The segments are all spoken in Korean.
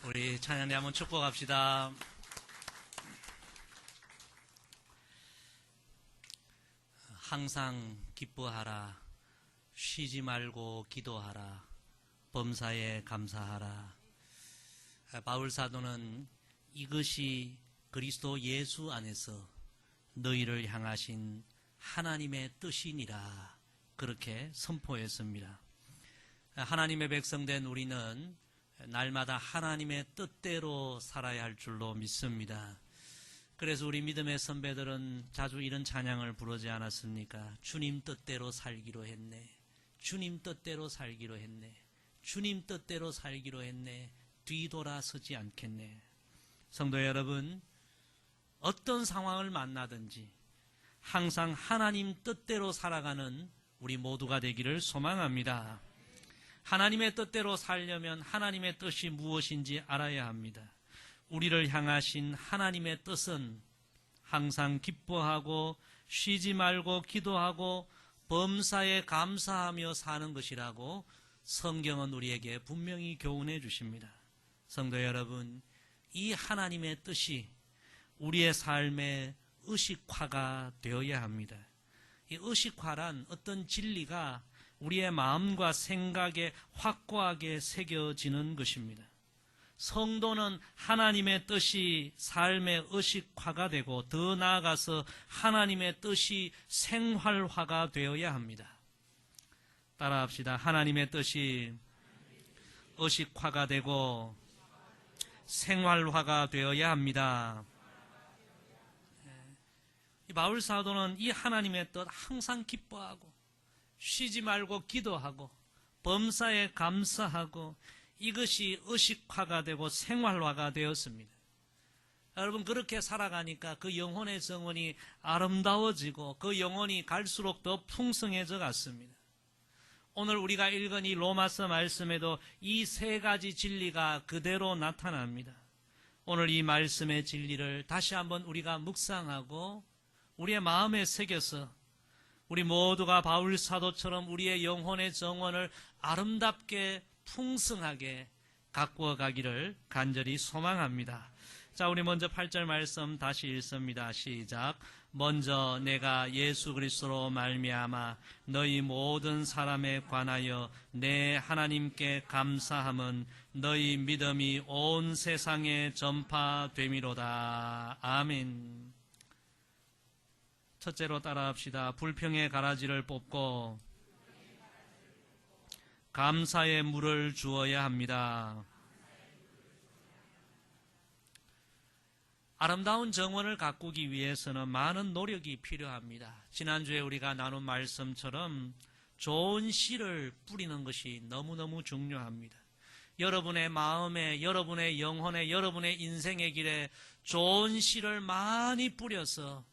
우리 찬양대 한번 축복합시다. 항상 기뻐하라. 쉬지 말고 기도하라. 범사에 감사하라. 바울 사도는 이것이 그리스도 예수 안에서 너희를 향하신 하나님의 뜻이니라 그렇게 선포했습니다. 하나님의 백성된 우리는 날마다 하나님의 뜻대로 살아야 할 줄로 믿습니다. 그래서 우리 믿음의 선배들은 자주 이런 찬양을 부르지 않았습니까? 주님 뜻대로 살기로 했네. 주님 뜻대로 살기로 했네. 주님 뜻대로 살기로 했네. 뒤돌아서지 않겠네. 성도 여러분, 어떤 상황을 만나든지 항상 하나님 뜻대로 살아가는 우리 모두가 되기를 소망합니다. 하나님의 뜻대로 살려면 하나님의 뜻이 무엇인지 알아야 합니다. 우리를 향하신 하나님의 뜻은 항상 기뻐하고 쉬지 말고 기도하고 범사에 감사하며 사는 것이라고 성경은 우리에게 분명히 교훈해 주십니다. 성도 여러분, 이 하나님의 뜻이 우리의 삶의 의식화가 되어야 합니다. 이 의식화란 어떤 진리가 우리의 마음과 생각에 확고하게 새겨지는 것입니다. 성도는 하나님의 뜻이 삶의 의식화가 되고 더 나아가서 하나님의 뜻이 생활화가 되어야 합니다. 따라합시다. 하나님의 뜻이 의식화가 되고 생활화가 되어야 합니다. 이 바울 사도는 이 하나님의 뜻 항상 기뻐하고 쉬지 말고 기도하고 범사에 감사하고 이것이 의식화가 되고 생활화가 되었습니다. 여러분, 그렇게 살아가니까 그 영혼의 정원이 아름다워지고 그 영혼이 갈수록 더 풍성해져 갔습니다. 오늘 우리가 읽은 이 로마서 말씀에도 이 세 가지 진리가 그대로 나타납니다. 오늘 이 말씀의 진리를 다시 한번 우리가 묵상하고 우리의 마음에 새겨서 우리 모두가 바울 사도처럼 우리의 영혼의 정원을 아름답게 풍성하게 가꾸어 가기를 간절히 소망합니다. 자, 우리 먼저 8절 말씀 다시 읽습니다. 시작. 먼저 내가 예수 그리스도로 말미암아 너희 모든 사람에 관하여 내 하나님께 감사함은 너희 믿음이 온 세상에 전파됨이로다. 아멘. 첫째로 따라합시다. 불평의 가라지를 뽑고 감사의 물을 주어야 합니다. 아름다운 정원을 가꾸기 위해서는 많은 노력이 필요합니다. 지난주에 우리가 나눈 말씀처럼 좋은 씨를 뿌리는 것이 너무너무 중요합니다. 여러분의 마음에, 여러분의 영혼에, 여러분의 인생의 길에 좋은 씨를 많이 뿌려서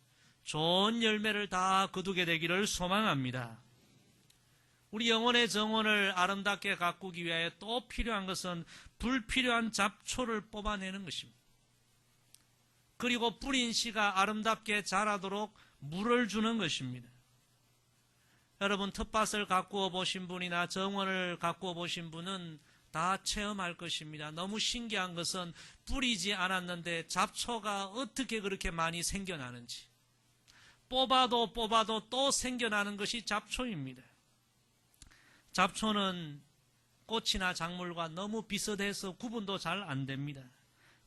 좋은 열매를 다 거두게 되기를 소망합니다. 우리 영혼의 정원을 아름답게 가꾸기 위하여 또 필요한 것은 불필요한 잡초를 뽑아내는 것입니다. 그리고 뿌린 씨가 아름답게 자라도록 물을 주는 것입니다. 여러분, 텃밭을 가꾸어 보신 분이나 정원을 가꾸어 보신 분은 다 체험할 것입니다. 너무 신기한 것은 뿌리지 않았는데 잡초가 어떻게 그렇게 많이 생겨나는지, 뽑아도 또 생겨나는 것이 잡초입니다. 잡초는 꽃이나 작물과 너무 비슷해서 구분도 잘 안 됩니다.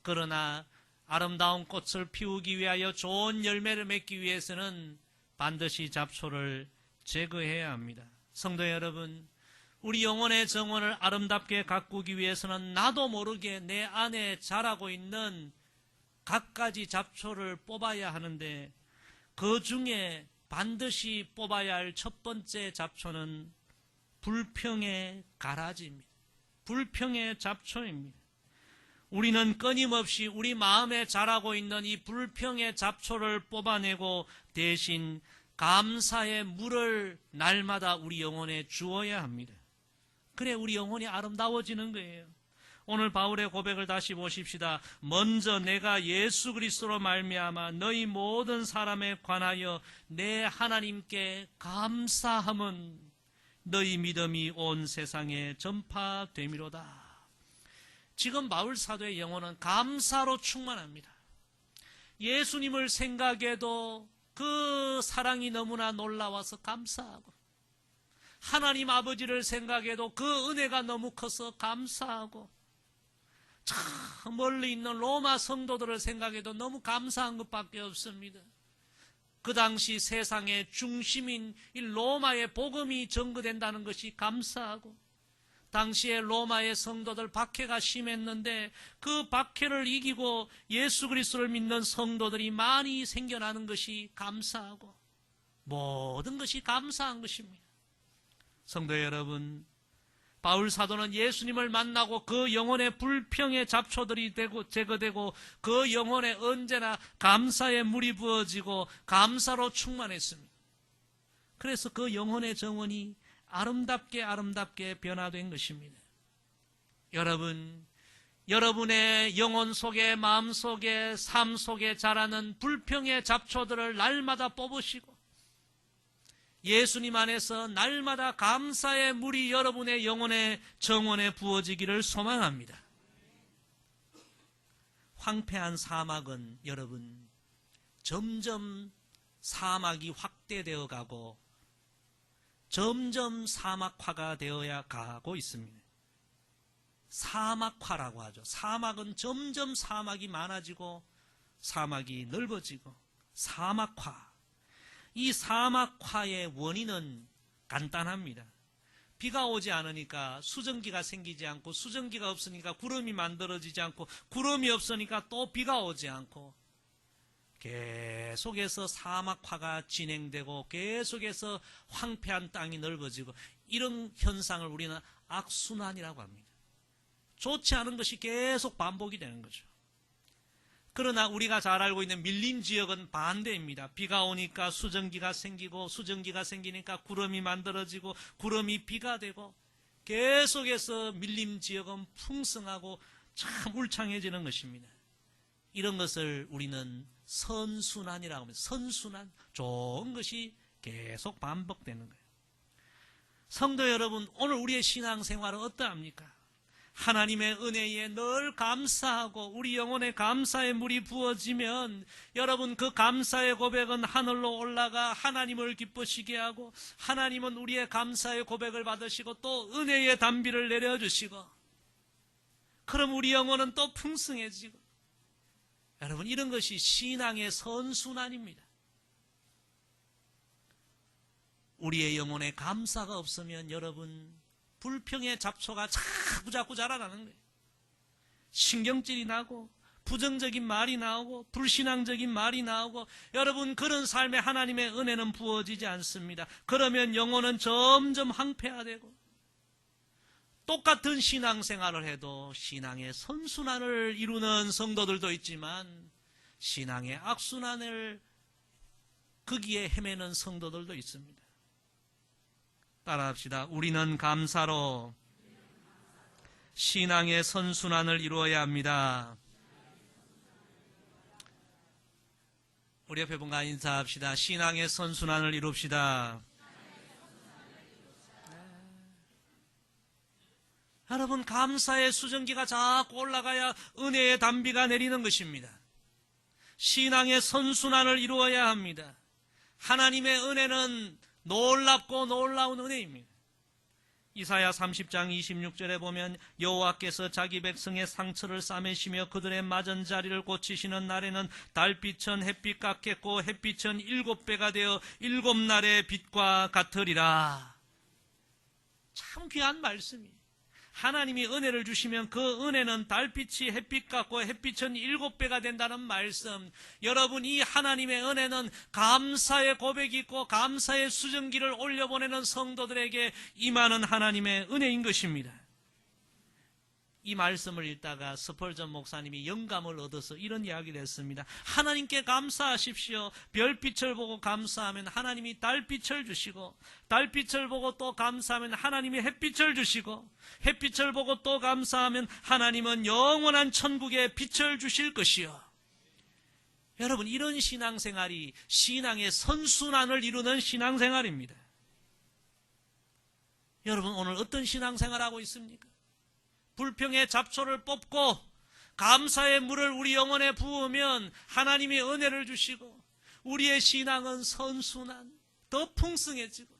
그러나 아름다운 꽃을 피우기 위하여 좋은 열매를 맺기 위해서는 반드시 잡초를 제거해야 합니다. 성도 여러분, 우리 영혼의 정원을 아름답게 가꾸기 위해서는 나도 모르게 내 안에 자라고 있는 갖가지 잡초를 뽑아야 하는데, 그 중에 반드시 뽑아야 할 첫 번째 잡초는 불평의 가라지입니다. 불평의 잡초입니다. 우리는 끊임없이 우리 마음에 자라고 있는 이 불평의 잡초를 뽑아내고 대신 감사의 물을 날마다 우리 영혼에 주어야 합니다. 그래 우리 영혼이 아름다워지는 거예요. 오늘 바울의 고백을 다시 보십시다. 먼저 내가 예수 그리스도로 말미암아 너희 모든 사람에 관하여 내 하나님께 감사함은 너희 믿음이 온 세상에 전파됨이로다. 지금 바울 사도의 영혼은 감사로 충만합니다. 예수님을 생각해도 그 사랑이 너무나 놀라워서 감사하고, 하나님 아버지를 생각해도 그 은혜가 너무 커서 감사하고, 저 멀리 있는 로마 성도들을 생각해도 너무 감사한 것밖에 없습니다. 그 당시 세상의 중심인 이 로마의 복음이 전거된다는 것이 감사하고, 당시에 로마의 성도들 박해가 심했는데 그 박해를 이기고 예수 그리스도를 믿는 성도들이 많이 생겨나는 것이 감사하고, 모든 것이 감사한 것입니다. 성도 여러분, 바울 사도는 예수님을 만나고 그 영혼의 불평의 잡초들이 제거되고 그 영혼에 언제나 감사의 물이 부어지고 감사로 충만했습니다. 그래서 그 영혼의 정원이 아름답게 변화된 것입니다. 여러분, 여러분의 영혼 속에, 마음 속에, 삶 속에 자라는 불평의 잡초들을 날마다 뽑으시고 예수님 안에서 날마다 감사의 물이 여러분의 영혼의 정원에 부어지기를 소망합니다. 황폐한 사막은 여러분 점점 사막이 확대되어 가고 점점 사막화가 되어야 가고 있습니다. 사막화라고 하죠. 사막은 점점 사막이 많아지고 사막이 넓어지고 사막화. 이 사막화의 원인은 간단합니다. 비가 오지 않으니까 수증기가 생기지 않고, 수증기가 없으니까 구름이 만들어지지 않고, 구름이 없으니까 또 비가 오지 않고, 계속해서 사막화가 진행되고 계속해서 황폐한 땅이 넓어지고, 이런 현상을 우리는 악순환이라고 합니다. 좋지 않은 것이 계속 반복이 되는 거죠. 그러나 우리가 잘 알고 있는 밀림 지역은 반대입니다. 비가 오니까 수증기가 생기고, 수증기가 생기니까 구름이 만들어지고, 구름이 비가 되고, 계속해서 밀림 지역은 풍성하고 참 울창해지는 것입니다. 이런 것을 우리는 선순환이라고 합니다. 선순환, 좋은 것이 계속 반복되는 거예요. 성도 여러분, 오늘 우리의 신앙생활은 어떠합니까? 하나님의 은혜에 늘 감사하고 우리 영혼에 감사의 물이 부어지면 여러분 그 감사의 고백은 하늘로 올라가 하나님을 기쁘시게 하고, 하나님은 우리의 감사의 고백을 받으시고 또 은혜의 단비를 내려주시고, 그럼 우리 영혼은 또 풍성해지고, 여러분 이런 것이 신앙의 선순환입니다. 우리의 영혼에 감사가 없으면 여러분 불평의 잡초가 자꾸 자라나는 거예요. 신경질이 나고 부정적인 말이 나오고 불신앙적인 말이 나오고, 여러분 그런 삶에 하나님의 은혜는 부어지지 않습니다. 그러면 영혼은 점점 황폐화되고, 똑같은 신앙생활을 해도 신앙의 선순환을 이루는 성도들도 있지만 신앙의 악순환을 거기에 헤매는 성도들도 있습니다. 따라합시다. 우리는 감사로 신앙의 선순환을 이루어야 합니다. 우리 옆에 분과 인사합시다. 신앙의 선순환을 이룹시다. 여러분, 감사의 수증기가 자꾸 올라가야 은혜의 단비가 내리는 것입니다. 신앙의 선순환을 이루어야 합니다. 하나님의 은혜는 놀랍고 놀라운 은혜입니다. 이사야 30장 26절에 보면 여호와께서 자기 백성의 상처를 싸매시며 그들의 맞은 자리를 고치시는 날에는 달빛은 햇빛 같겠고 햇빛은 7배가 되어 7날의 빛과 같으리라. 참 귀한 말씀이에요. 하나님이 은혜를 주시면 그 은혜는 달빛이 햇빛 같고 햇빛은 7배가 된다는 말씀. 여러분, 이 하나님의 은혜는 감사의 고백이 있고 감사의 수증기를 올려보내는 성도들에게 임하는 하나님의 은혜인 것입니다. 이 말씀을 읽다가 스펄전 목사님이 영감을 얻어서 이런 이야기를 했습니다. 하나님께 감사하십시오. 별빛을 보고 감사하면 하나님이 달빛을 주시고, 달빛을 보고 또 감사하면 하나님이 햇빛을 주시고, 햇빛을 보고 또 감사하면 하나님은 영원한 천국에 빛을 주실 것이요. 여러분, 이런 신앙생활이 신앙의 선순환을 이루는 신앙생활입니다. 여러분, 오늘 어떤 신앙생활하고 있습니까? 불평의 잡초를 뽑고 감사의 물을 우리 영혼에 부으면 하나님이 은혜를 주시고 우리의 신앙은 선순환, 더 풍성해지고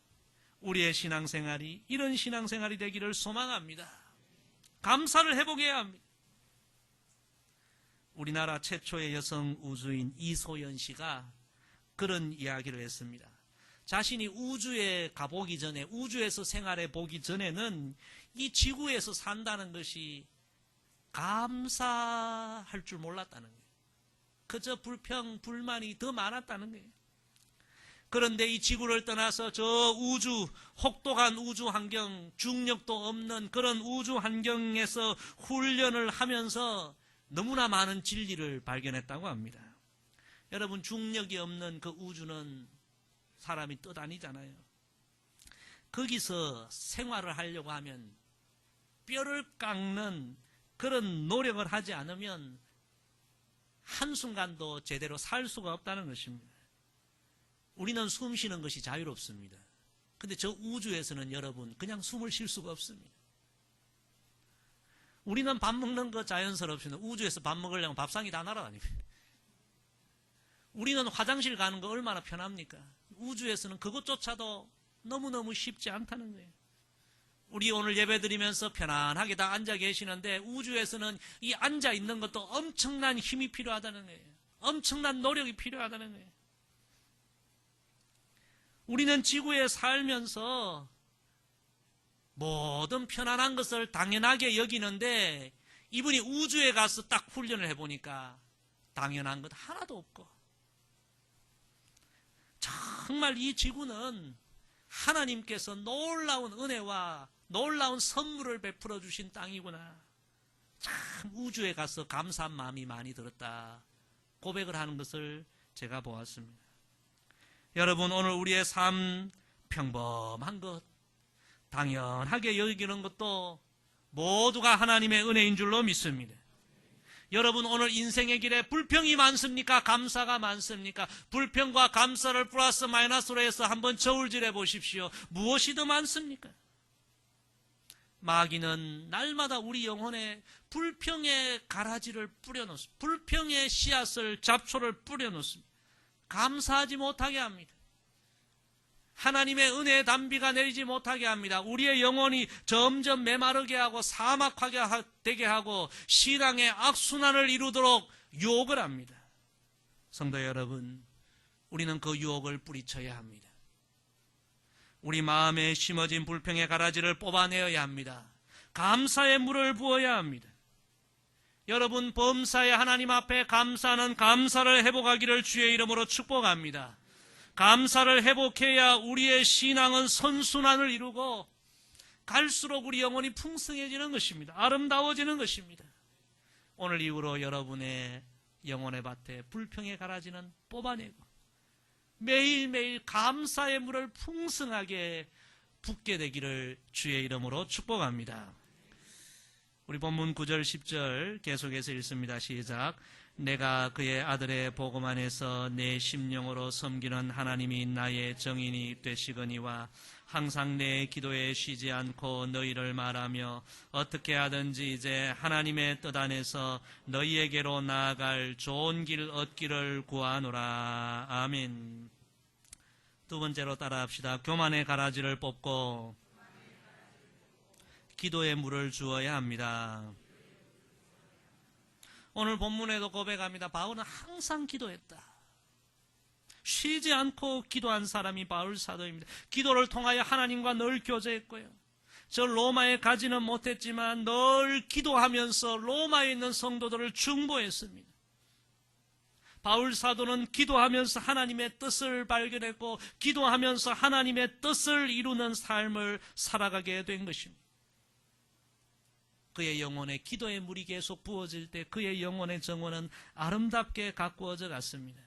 우리의 신앙생활이 이런 신앙생활이 되기를 소망합니다. 감사를 회복해야 합니다. 우리나라 최초의 여성 우주인 이소연 씨가 그런 이야기를 했습니다. 자신이 우주에 가보기 전에, 우주에서 생활해 보기 전에는 이 지구에서 산다는 것이 감사할 줄 몰랐다는 거예요. 그저 불평, 불만이 더 많았다는 거예요. 그런데 이 지구를 떠나서 저 우주, 혹독한 우주 환경, 중력도 없는 그런 우주 환경에서 훈련을 하면서 너무나 많은 진리를 발견했다고 합니다. 여러분, 중력이 없는 그 우주는 사람이 떠다니잖아요. 거기서 생활을 하려고 하면 뼈를 깎는 그런 노력을 하지 않으면 한순간도 제대로 살 수가 없다는 것입니다. 우리는 숨 쉬는 것이 자유롭습니다. 근데 저 우주에서는 여러분 그냥 숨을 쉴 수가 없습니다. 우리는 밥 먹는 거 자연스럽습니다. 우주에서 밥 먹으려면 밥상이 다 날아다닙니다. 우리는 화장실 가는 거 얼마나 편합니까? 우주에서는 그것조차도 너무너무 쉽지 않다는 거예요. 우리 오늘 예배 드리면서 편안하게 다 앉아 계시는데 우주에서는 이 앉아 있는 것도 엄청난 힘이 필요하다는 거예요. 엄청난 노력이 필요하다는 거예요. 우리는 지구에 살면서 모든 편안한 것을 당연하게 여기는데 이분이 우주에 가서 딱 훈련을 해보니까 당연한 것 하나도 없고 정말 이 지구는 하나님께서 놀라운 은혜와 놀라운 선물을 베풀어 주신 땅이구나. 참 우주에 가서 감사한 마음이 많이 들었다. 고백을 하는 것을 제가 보았습니다. 여러분, 오늘 우리의 삶 평범한 것, 당연하게 여기는 것도 모두가 하나님의 은혜인 줄로 믿습니다. 여러분, 오늘 인생의 길에 불평이 많습니까? 감사가 많습니까? 불평과 감사를 플러스 마이너스로 해서 한번 저울질해 보십시오. 무엇이 더 많습니까? 마귀는 날마다 우리 영혼에 불평의 가라지를 뿌려놓습니다. 불평의 씨앗을, 잡초를 뿌려놓습니다. 감사하지 못하게 합니다. 하나님의 은혜의 단비가 내리지 못하게 합니다. 우리의 영혼이 점점 메마르게 하고 사막하게 되게 하고 신앙의 악순환을 이루도록 유혹을 합니다. 성도 여러분, 우리는 그 유혹을 뿌리쳐야 합니다. 우리 마음에 심어진 불평의 가라지를 뽑아내어야 합니다. 감사의 물을 부어야 합니다. 여러분, 범사의 하나님 앞에 감사하는 감사를 회복하기를 주의 이름으로 축복합니다. 감사를 회복해야 우리의 신앙은 선순환을 이루고 갈수록 우리 영혼이 풍성해지는 것입니다. 아름다워지는 것입니다. 오늘 이후로 여러분의 영혼의 밭에 불평의 가라지는 뽑아내고 매일매일 감사의 물을 풍성하게 붓게 되기를 주의 이름으로 축복합니다. 우리 본문 9절 10절 계속해서 읽습니다. 시작. 내가 그의 아들의 복음 안에서 내 심령으로 섬기는 하나님이 나의 정인이 되시거니와 항상 내 기도에 쉬지 않고 너희를 말하며 어떻게 하든지 이제 하나님의 뜻 안에서 너희에게로 나아갈 좋은 길 얻기를 구하노라. 아멘. 두 번째로 따라합시다. 교만의 가라지를 뽑고 기도의 물을 주어야 합니다. 오늘 본문에도 고백합니다. 바울은 항상 기도했다. 쉬지 않고 기도한 사람이 바울 사도입니다. 기도를 통하여 하나님과 늘 교제했고요. 저 로마에 가지는 못했지만 늘 기도하면서 로마에 있는 성도들을 중보했습니다. 바울 사도는 기도하면서 하나님의 뜻을 발견했고 기도하면서 하나님의 뜻을 이루는 삶을 살아가게 된 것입니다. 그의 영혼에 기도의 물이 계속 부어질 때 그의 영혼의 정원은 아름답게 가꾸어져 갔습니다.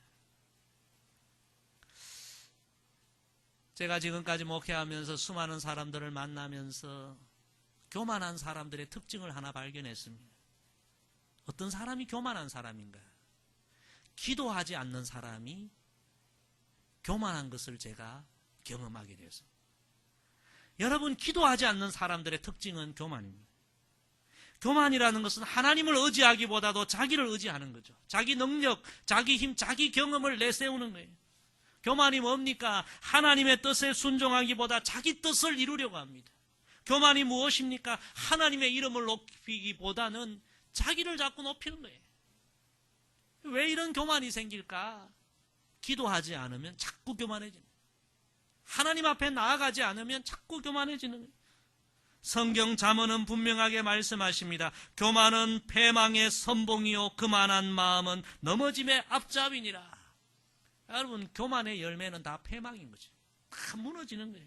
제가 지금까지 목회하면서 수많은 사람들을 만나면서 교만한 사람들의 특징을 하나 발견했습니다. 어떤 사람이 교만한 사람인가? 기도하지 않는 사람이 교만한 것을 제가 경험하게 되었습니다. 여러분, 기도하지 않는 사람들의 특징은 교만입니다. 교만이라는 것은 하나님을 의지하기보다도 자기를 의지하는 거죠. 자기 능력, 자기 힘, 자기 경험을 내세우는 거예요. 교만이 뭡니까? 하나님의 뜻에 순종하기보다 자기 뜻을 이루려고 합니다. 교만이 무엇입니까? 하나님의 이름을 높이기보다는 자기를 자꾸 높이는 거예요. 왜 이런 교만이 생길까? 기도하지 않으면 자꾸 교만해지는 거예요. 하나님 앞에 나아가지 않으면 자꾸 교만해지는 거예요. 성경 잠언은 분명하게 말씀하십니다. 교만은 패망의 선봉이요 그만한 마음은 넘어짐의 앞잡이니라. 여러분, 교만의 열매는 다 패망인 거죠. 다 무너지는 거예요.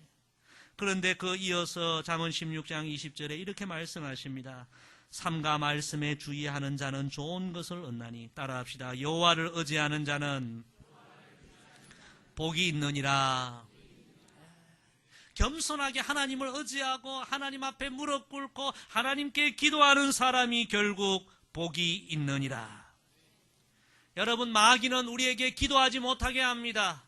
그런데 그 이어서 잠언 16장 20절에 이렇게 말씀하십니다. 삼가 말씀에 주의하는 자는 좋은 것을 얻나니, 따라합시다. 여호와를 의지하는 자는 복이 있느니라. 겸손하게 하나님을 의지하고 하나님 앞에 무릎 꿇고 하나님께 기도하는 사람이 결국 복이 있느니라. 여러분, 마귀는 우리에게 기도하지 못하게 합니다.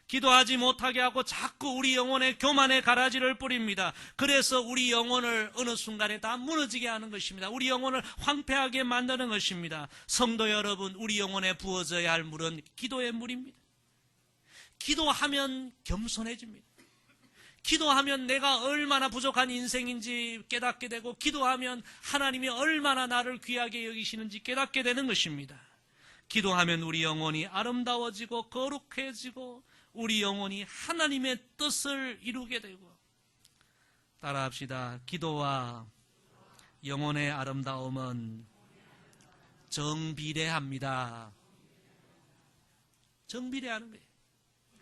기도하지 못하게 하고 자꾸 우리 영혼에 교만의 가라지를 뿌립니다. 그래서 우리 영혼을 어느 순간에 다 무너지게 하는 것입니다. 우리 영혼을 황폐하게 만드는 것입니다. 성도 여러분, 우리 영혼에 부어져야 할 물은 기도의 물입니다. 기도하면 겸손해집니다. 기도하면 내가 얼마나 부족한 인생인지 깨닫게 되고, 기도하면 하나님이 얼마나 나를 귀하게 여기시는지 깨닫게 되는 것입니다. 기도하면 우리 영혼이 아름다워지고 거룩해지고 우리 영혼이 하나님의 뜻을 이루게 되고, 따라합시다. 기도와 영혼의 아름다움은 정비례합니다. 정비례하는 거예요.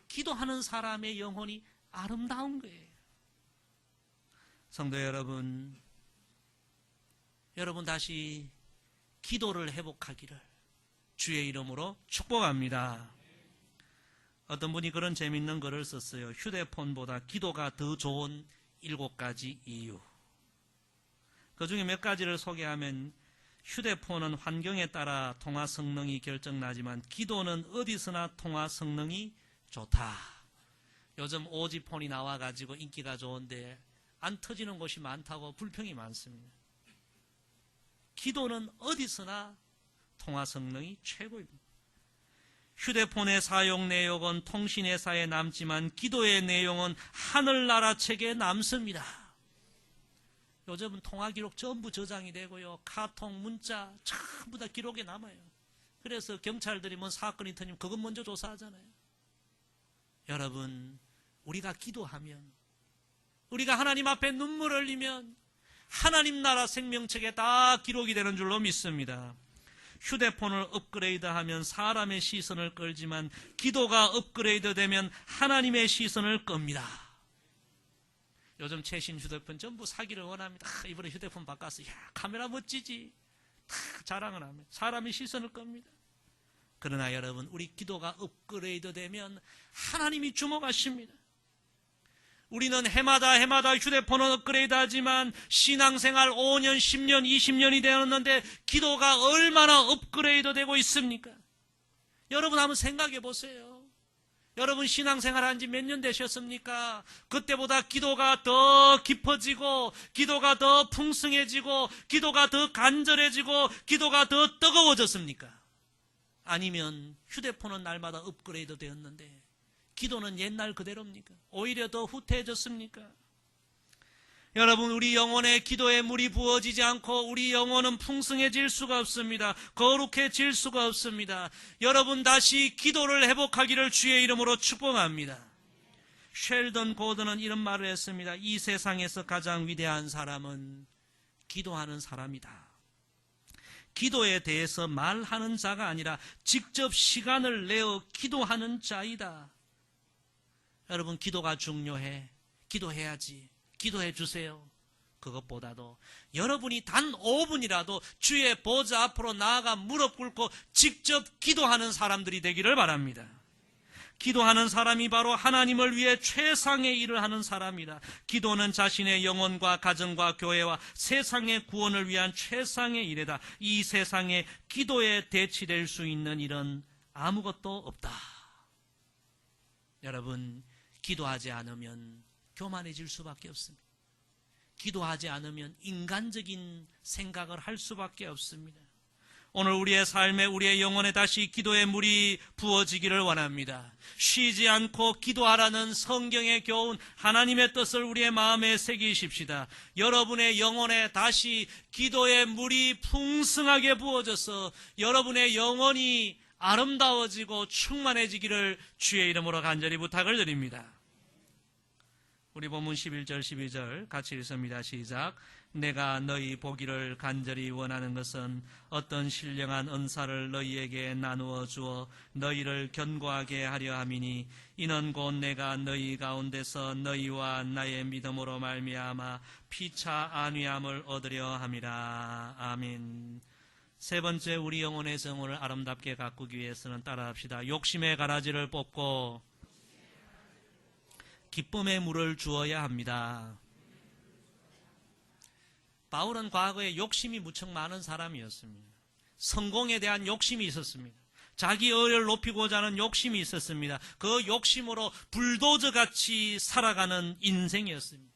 기도하는 사람의 영혼이 아름다운 거예요. 성도 여러분, 여러분 다시 기도를 회복하기를 주의 이름으로 축복합니다. 어떤 분이 그런 재밌는 글을 썼어요. 휴대폰보다 기도가 더 좋은 7가지 이유. 그 중에 몇 가지를 소개하면, 휴대폰은 환경에 따라 통화 성능이 결정나지만 기도는 어디서나 통화 성능이 좋다. 요즘 오지폰이 나와가지고 인기가 좋은데 안 터지는 곳이 많다고 불평이 많습니다. 기도는 어디서나 통화 성능이 최고입니다. 휴대폰의 사용 내역은 통신회사에 남지만 기도의 내용은 하늘나라 책에 남습니다. 요즘은 통화 기록 전부 저장이 되고요. 카톡, 문자 전부 다 기록에 남아요. 그래서 경찰들이 뭔 사건이 터지면 그것 먼저 조사하잖아요. 여러분, 우리가 기도하면, 우리가 하나님 앞에 눈물 흘리면 하나님 나라 생명책에 다 기록이 되는 줄로 믿습니다. 휴대폰을 업그레이드하면 사람의 시선을 끌지만 기도가 업그레이드되면 하나님의 시선을 끕니다. 요즘 최신 휴대폰 전부 사기를 원합니다. 이번에 휴대폰 바꿨어. 야, 카메라 멋지지. 자랑을 하면 사람의 시선을 끕니다. 그러나 여러분, 우리 기도가 업그레이드되면 하나님이 주목하십니다. 우리는 해마다 휴대폰을 업그레이드하지만 신앙생활 5년, 10년, 20년이 되었는데 기도가 얼마나 업그레이드되고 있습니까? 여러분 한번 생각해 보세요. 여러분 신앙생활 한 지 몇 년 되셨습니까? 그때보다 기도가 더 깊어지고, 기도가 더 풍성해지고, 기도가 더 간절해지고, 기도가 더 뜨거워졌습니까? 아니면 휴대폰은 날마다 업그레이드 되었는데 기도는 옛날 그대로입니까? 오히려 더 후퇴해졌습니까? 여러분, 우리 영혼에 기도의 물이 부어지지 않고 우리 영혼은 풍성해질 수가 없습니다. 거룩해질 수가 없습니다. 여러분 다시 기도를 회복하기를 주의 이름으로 축복합니다. 쉘던 고든은 이런 말을 했습니다. 이 세상에서 가장 위대한 사람은 기도하는 사람이다. 기도에 대해서 말하는 자가 아니라 직접 시간을 내어 기도하는 자이다. 여러분, 기도가 중요해. 기도해야지. 기도해 주세요. 그것보다도 여러분이 단 5분이라도 주의 보좌 앞으로 나아가 무릎 꿇고 직접 기도하는 사람들이 되기를 바랍니다. 기도하는 사람이 바로 하나님을 위해 최상의 일을 하는 사람이다. 기도는 자신의 영혼과 가정과 교회와 세상의 구원을 위한 최상의 일이다. 이 세상에 기도에 대치될 수 있는 일은 아무것도 없다. 여러분, 기도하지 않으면 교만해질 수밖에 없습니다. 기도하지 않으면 인간적인 생각을 할 수밖에 없습니다. 오늘 우리의 삶에 우리의 영혼에 다시 기도의 물이 부어지기를 원합니다. 쉬지 않고 기도하라는 성경의 교훈 하나님의 뜻을 우리의 마음에 새기십시다. 여러분의 영혼에 다시 기도의 물이 풍성하게 부어져서 여러분의 영혼이 아름다워지고 충만해지기를 주의 이름으로 간절히 부탁을 드립니다. 우리 본문 11절 12절 같이 읽습니다. 시작. 내가 너희 보기를 간절히 원하는 것은 어떤 신령한 은사를 너희에게 나누어 주어 너희를 견고하게 하려 함이니 이는 곧 내가 너희 가운데서 너희와 나의 믿음으로 말미암아 피차 안위함을 얻으려 함이라. 아멘. 세 번째, 우리 영혼의 정을 아름답게 가꾸기 위해서는 따라합시다. 욕심의 가라지를 뽑고 기쁨의 물을 주어야 합니다. 바울은 과거에 욕심이 무척 많은 사람이었습니다. 성공에 대한 욕심이 있었습니다. 자기 의를 높이고자 하는 욕심이 있었습니다. 그 욕심으로 불도저같이 살아가는 인생이었습니다.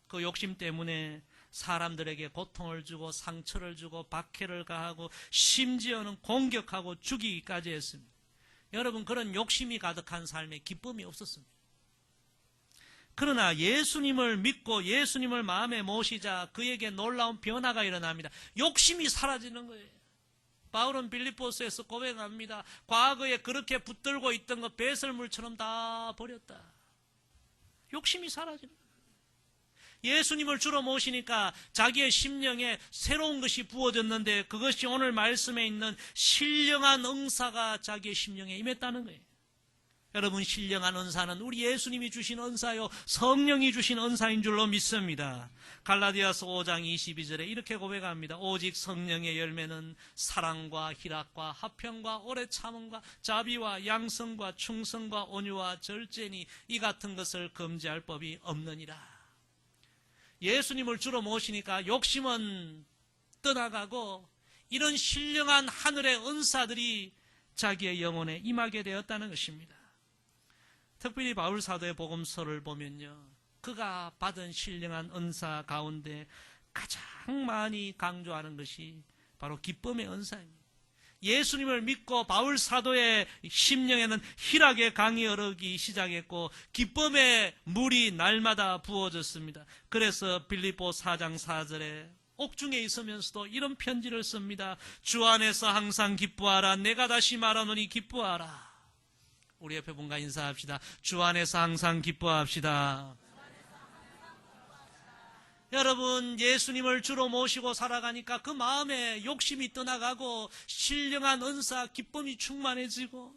그 욕심 때문에 사람들에게 고통을 주고 상처를 주고 박해를 가하고 심지어는 공격하고 죽이기까지 했습니다. 여러분, 그런 욕심이 가득한 삶에 기쁨이 없었습니다. 그러나 예수님을 믿고 예수님을 마음에 모시자 그에게 놀라운 변화가 일어납니다. 욕심이 사라지는 거예요. 바울은 빌립보서에서 고백합니다. 과거에 그렇게 붙들고 있던 거 배설물처럼 다 버렸다. 욕심이 사라지는 거예요. 예수님을 주로 모시니까 자기의 심령에 새로운 것이 부어졌는데 그것이 오늘 말씀에 있는 신령한 은사가 자기의 심령에 임했다는 거예요. 여러분, 신령한 은사는 우리 예수님이 주신 은사요, 성령이 주신 은사인 줄로 믿습니다. 갈라디아서 5장 22절에 이렇게 고백합니다. 오직 성령의 열매는 사랑과 희락과 화평과 오래 참음과 자비와 양성과 충성과 온유와 절제니 이 같은 것을 금지할 법이 없느니라. 예수님을 주로 모시니까 욕심은 떠나가고 이런 신령한 하늘의 은사들이 자기의 영혼에 임하게 되었다는 것입니다. 특별히 바울 사도의 복음서를 보면요, 그가 받은 신령한 은사 가운데 가장 많이 강조하는 것이 바로 기쁨의 은사입니다. 예수님을 믿고 바울 사도의 심령에는 희락의 강이 흐르기 시작했고 기쁨의 물이 날마다 부어졌습니다. 그래서 빌립보 4장 4절에 옥중에 있으면서도 이런 편지를 씁니다. 주 안에서 항상 기뻐하라. 내가 다시 말하노니 기뻐하라. 우리 옆에 분과 인사합시다. 주 안에서 항상 기뻐합시다. 여러분, 예수님을 주로 모시고 살아가니까 그 마음에 욕심이 떠나가고 신령한 은사, 기쁨이 충만해지고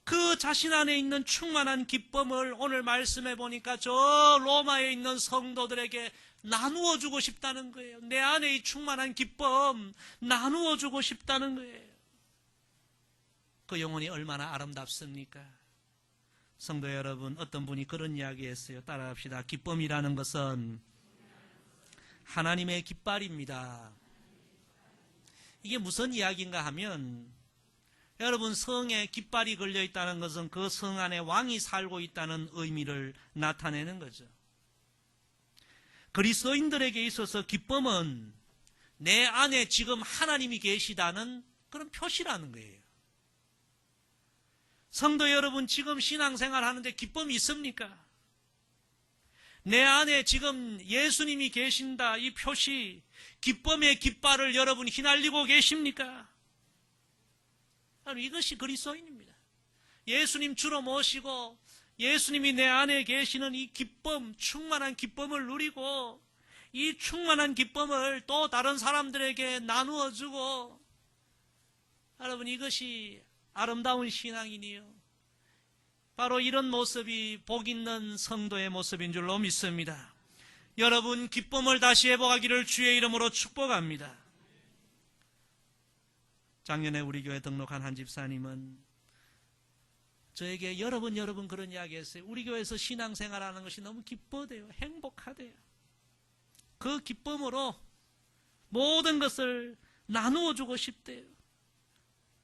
그 자신 안에 있는 충만한 기쁨을 오늘 말씀해 보니까 저 로마에 있는 성도들에게 나누어 주고 싶다는 거예요. 내 안에 이 충만한 기쁨 나누어 주고 싶다는 거예요. 그 영혼이 얼마나 아름답습니까? 성도 여러분, 어떤 분이 그런 이야기 했어요. 따라합시다. 기쁨이라는 것은 하나님의 깃발입니다. 이게 무슨 이야기인가 하면, 여러분, 성에 깃발이 걸려 있다는 것은 그 성 안에 왕이 살고 있다는 의미를 나타내는 거죠. 그리스도인들에게 있어서 기쁨은 내 안에 지금 하나님이 계시다는 그런 표시라는 거예요. 성도 여러분, 지금 신앙생활 하는데 기쁨이 있습니까? 내 안에 지금 예수님이 계신다, 이 표시, 기쁨의 깃발을 여러분 휘날리고 계십니까? 이것이 그리스도인입니다. 예수님 주로 모시고 예수님이 내 안에 계시는 이 기쁨, 충만한 기쁨을 누리고 이 충만한 기쁨을 또 다른 사람들에게 나누어 주고, 여러분, 이것이 아름다운 신앙이니요, 바로 이런 모습이 복 있는 성도의 모습인 줄로 믿습니다. 여러분, 기쁨을 다시 회복하기를 주의 이름으로 축복합니다. 작년에 우리 교회 등록한 한 집사님은 저에게 여러 번 그런 이야기 했어요. 우리 교회에서 신앙생활하는 것이 너무 기뻐돼요. 행복하대요. 그 기쁨으로 모든 것을 나누어 주고 싶대요.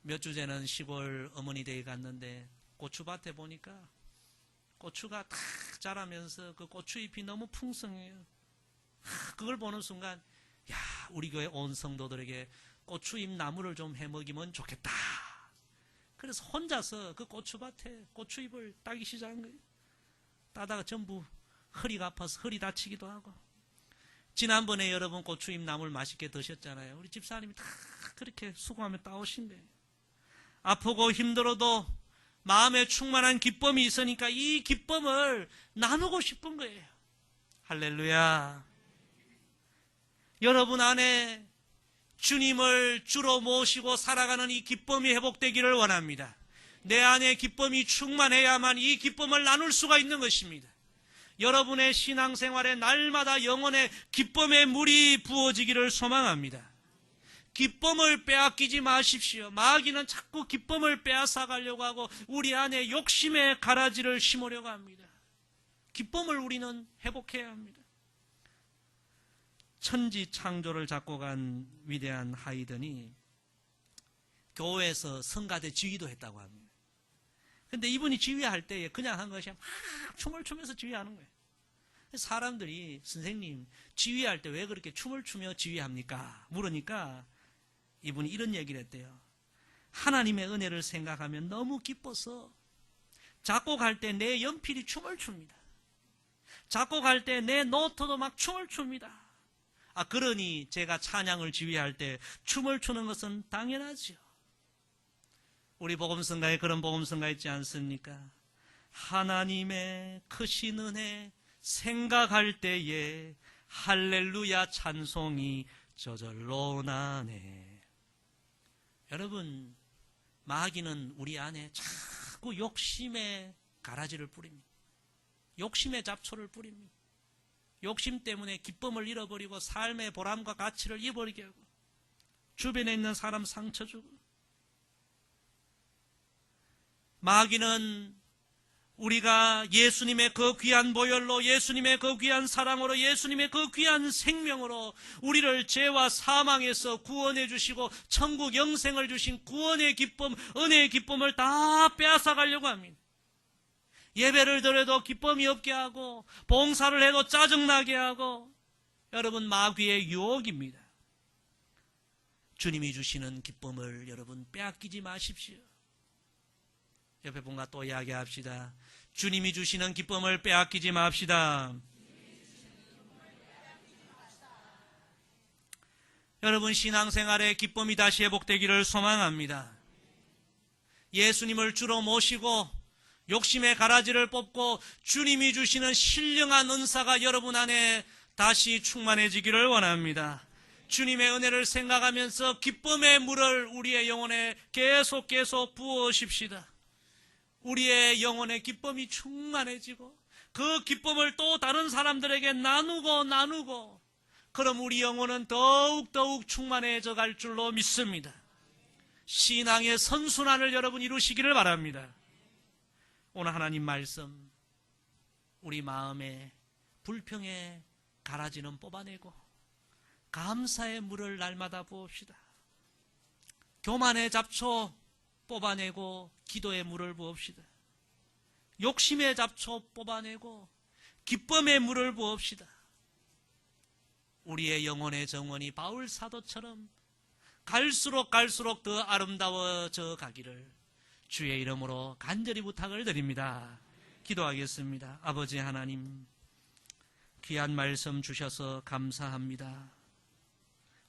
몇 주 전에는 시골 어머니 댁에 갔는데 고추밭에 보니까 고추가 탁 자라면서 그 고추잎이 너무 풍성해요. 그걸 보는 순간 야, 우리 교회 온 성도들에게 고추잎 나무를 좀 해먹이면 좋겠다. 그래서 혼자서 그 고추밭에 고추잎을 따기 시작한 거예요. 따다가 전부 허리가 아파서 허리 다치기도 하고. 지난번에 여러분 고추잎 나물 맛있게 드셨잖아요. 우리 집사님이 다 그렇게 수고하며 따오신 거예요. 아프고 힘들어도 마음에 충만한 기쁨이 있으니까 이 기쁨을 나누고 싶은 거예요. 할렐루야. 여러분 안에 주님을 주로 모시고 살아가는 이 기쁨이 회복되기를 원합니다. 내 안에 기쁨이 충만해야만 이 기쁨을 나눌 수가 있는 것입니다. 여러분의 신앙생활에 날마다 영혼의 기쁨의 물이 부어지기를 소망합니다. 기쁨을 빼앗기지 마십시오. 마귀는 자꾸 기쁨을 빼앗아 가려고 하고 우리 안에 욕심의 가라지를 심으려고 합니다. 기쁨을 우리는 회복해야 합니다. 천지 창조를 작곡한 위대한 하이든이 교회에서 성가대 지휘도 했다고 합니다. 근데 이분이 지휘할 때에 그냥 한 것이 막 춤을 추면서 지휘하는 거예요. 사람들이 선생님 지휘할 때 왜 그렇게 춤을 추며 지휘합니까? 물으니까 이분이 이런 얘기를 했대요. 하나님의 은혜를 생각하면 너무 기뻐서 작곡할 때 내 연필이 춤을 춥니다. 작곡할 때 내 노트도 막 춤을 춥니다. 그러니 제가 찬양을 지휘할 때 춤을 추는 것은 당연하죠. 우리 복음성가에 그런 복음성가 있지 않습니까? 하나님의 크신 은혜 생각할 때에 할렐루야 찬송이 저절로 나네. 여러분, 마귀는 우리 안에 자꾸 욕심의 가라지를 뿌립니다. 욕심의 잡초를 뿌립니다. 욕심 때문에 기쁨을 잃어버리고 삶의 보람과 가치를 잃어버리게 하고 주변에 있는 사람 상처 주고. 마귀는 우리가 예수님의 그 귀한 보혈로, 예수님의 그 귀한 사랑으로, 예수님의 그 귀한 생명으로 우리를 죄와 사망에서 구원해 주시고 천국 영생을 주신 구원의 기쁨, 은혜의 기쁨을 다 빼앗아 가려고 합니다. 예배를 드려도 기쁨이 없게 하고 봉사를 해도 짜증나게 하고. 여러분, 마귀의 유혹입니다. 주님이 주시는 기쁨을 여러분 빼앗기지 마십시오. 옆에 분과 또 이야기합시다. 주님이 주시는 기쁨을 빼앗기지 맙시다. 여러분, 신앙생활에 기쁨이 다시 회복되기를 소망합니다. 예수님을 주로 모시고 욕심의 가라지를 뽑고 주님이 주시는 신령한 은사가 여러분 안에 다시 충만해지기를 원합니다. 주님의 은혜를 생각하면서 기쁨의 물을 우리의 영혼에 계속 부으십시다. 우리의 영혼의 기쁨이 충만해지고 그 기쁨을 또 다른 사람들에게 나누고 그럼 우리 영혼은 더욱 충만해져 갈 줄로 믿습니다. 신앙의 선순환을 여러분 이루시기를 바랍니다. 오늘 하나님 말씀, 우리 마음에 불평의 가라지는 뽑아내고 감사의 물을 날마다 부읍시다. 교만의 잡초 뽑아내고 기도의 물을 부읍시다. 욕심의 잡초 뽑아내고 기쁨의 물을 부읍시다. 우리의 영혼의 정원이 바울 사도처럼 갈수록 더 아름다워져 가기를 주의 이름으로 간절히 부탁을 드립니다. 기도하겠습니다. 아버지 하나님, 귀한 말씀 주셔서 감사합니다.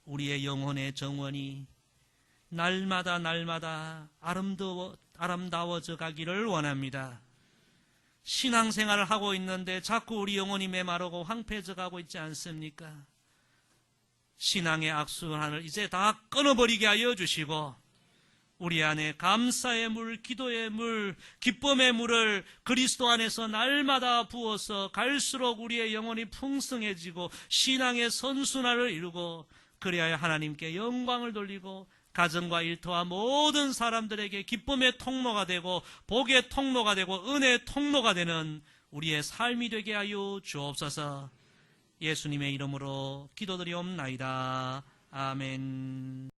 우리의 영혼의 정원이 날마다 아름다워져 가기를 원합니다. 신앙생활을 하고 있는데 자꾸 우리 영혼이 메마르고 황폐해져 가고 있지 않습니까? 신앙의 악순환을 이제 다 끊어버리게 하여 주시고 우리 안에 감사의 물, 기도의 물, 기쁨의 물을 그리스도 안에서 날마다 부어서 갈수록 우리의 영혼이 풍성해지고 신앙의 선순환을 이루고 그리하여 하나님께 영광을 돌리고 가정과 일터와 모든 사람들에게 기쁨의 통로가 되고 복의 통로가 되고 은혜의 통로가 되는 우리의 삶이 되게 하여 주옵소서. 예수님의 이름으로 기도드리옵나이다. 아멘.